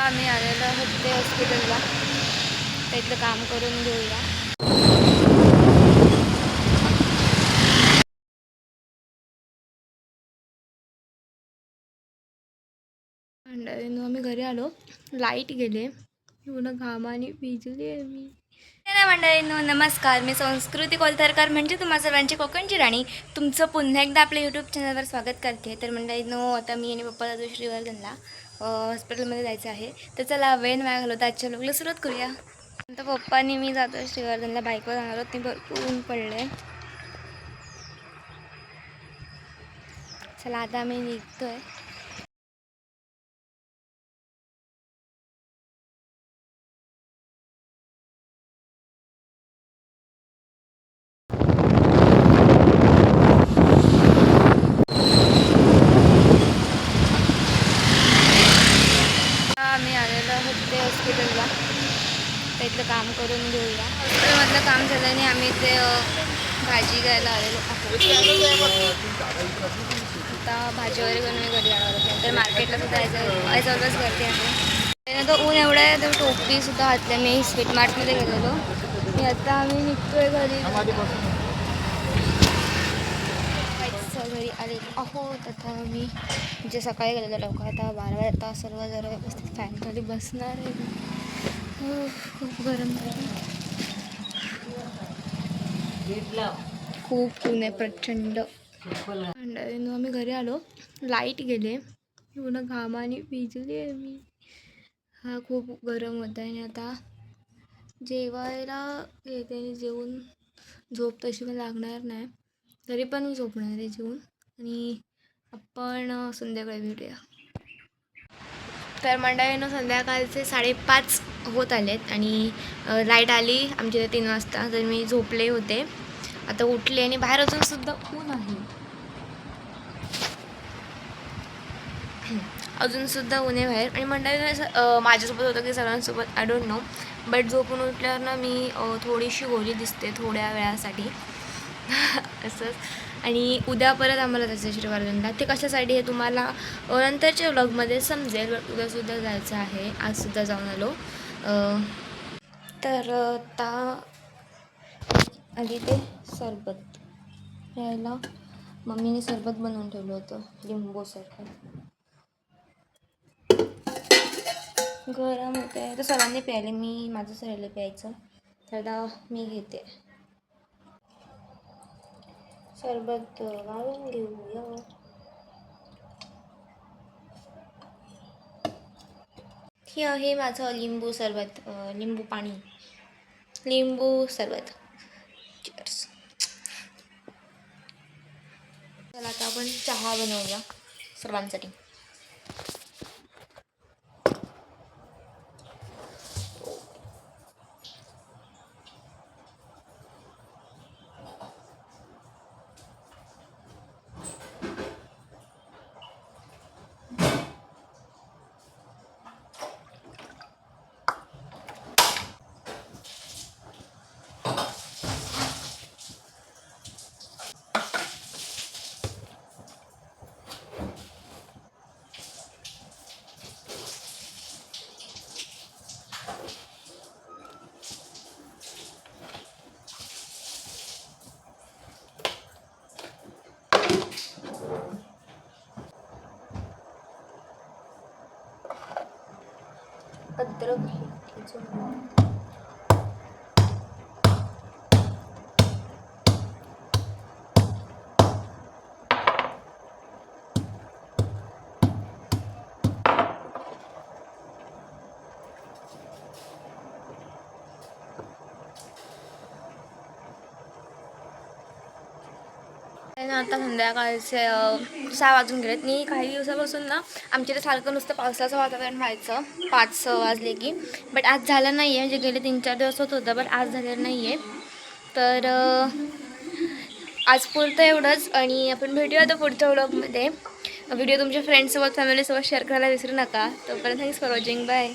आम्ही आलेलो आहोत ते हॉस्पिटलला, त्यातलं काम करून घेऊया. मंडळींनो आम्ही घरी आलो, लाईट गेले, पूर्ण घामाने भिजली आहे मी. मंडळींनो नमस्कार, मी संस्कृती कोलथरकर म्हणजे तुम्हा सर्वांची कोकणची राणी तुमचं पुन्हा एकदा आपल्या यूट्यूब चॅनलवर स्वागत करते. तर मंडळींनो आता मी आणि पप्पा जातो श्रीवर्धनला, हॉस्पिटलमध्ये जायचं आहे. तर चला वेळ नाही घालवता आजच्या व्लॉगला सुरुवात करूया. तर पप्पानी मी जातो श्रीवर्धनला, बाईकवर जाणार आहोत. ते भरपूर ऊन पडले. चला आता आम्ही निघतोय. आम्ही आलेलो आहोत ते हॉस्पिटलला, त्यातलं काम करून घेऊया. हॉस्पिटलमधलं काम झालं आणि आम्ही ते भाजी घ्यायला आलेलो आहोत. आता भाजी वगैरे करून मी घरी आलो होतो. नंतर मार्केटला सुद्धा जायचं ऑलवेज गर्दी आहे. त्यानंतर ऊन एवढं आहे तर टोपीसुद्धा घातली. मी स्वीट मार्टमध्ये गेलेलो. आता आम्ही निघतोय घरी घरी आले आहोत. आता मी जे सकाळी गेलेलो लवकर, आता 12 वाजता सर्व जरा व्यवस्थित फॅन खाली बसणार आहे. खूप गरम आहे, खूप ऊन आहे प्रचंड. मंडळींनो आम्ही घरी आलो, लाईट गेले, पूर्ण घामाने भिजली आहे मी. खूप गरम होत आहे आणि आता जेवायला येते आणि जेवून झोप तशी पण लागणार नाही, तरी पण मी झोपणार आहे जेवून आणि आपण संध्याकाळी भेटूया. तर मंडळींनो संध्याकाळचे 5:30 होत आलेत आणि लाईट आली आमच्या इथे 3 वाजता. तर मी झोपले होते, आता उठले आणि बाहेर अजून सुद्धा ऊन आहे, अजून सुद्धा ऊन आहे बाहेर. आणि मंडळींनो माझ्यासोबत होतं की सगळ्यांसोबत आय डोंट नो, बट झोपून उठल्यावर ना मी थोडीशी गोरी दिसते थोड्या वेळासाठी असंच. आणि उद्या परत आम्हाला जायचं श्रीवर्धनला. ते कशासाठी हे तुम्हाला नंतरच्या व्लॉगमध्ये समजेल. बट उद्यासुद्धा जायचं आहे, आजसुद्धा जाऊन आलो. तर आता आधी ते सरबत प्यायला मम्मीने सरबत बनवून ठेवलं होतं, लिंबू सरबत. गरम होते तर सर्वांनी प्यायले, मी माझं राहिलं प्यायचं, तर मी घेते सरबत. वाळून घेऊया. हे आहे माझं लिंबू सरबत, लिंबू पाणी, लिंबू सरबत. चीअर्स. चला आता आपण चहा बनवूया सर्वांसाठी. अद्रक आता संध्याकाळचे 6 वाजून गेलेत. मी काही दिवसापासून ना आमच्या इथे सारखं नुसतं पावसाचं वातावरण व्हायचं 5-6 वाजले की, बट आज झालं नाही आहे. म्हणजे गेले 3-4 दिवस होत होतं, बट आज झालेलं नाही आहे. तर आज पुरतं एवढंच आणि आपण भेटूया आता पुढच्या व्लॉगमध्ये. व्हिडिओ तुमच्या फ्रेंड्ससोबत फॅमिलीसोबत शेअर करायला विसरू नका. तोपर्यंत थँक्स फॉर वॉचिंग, बाय.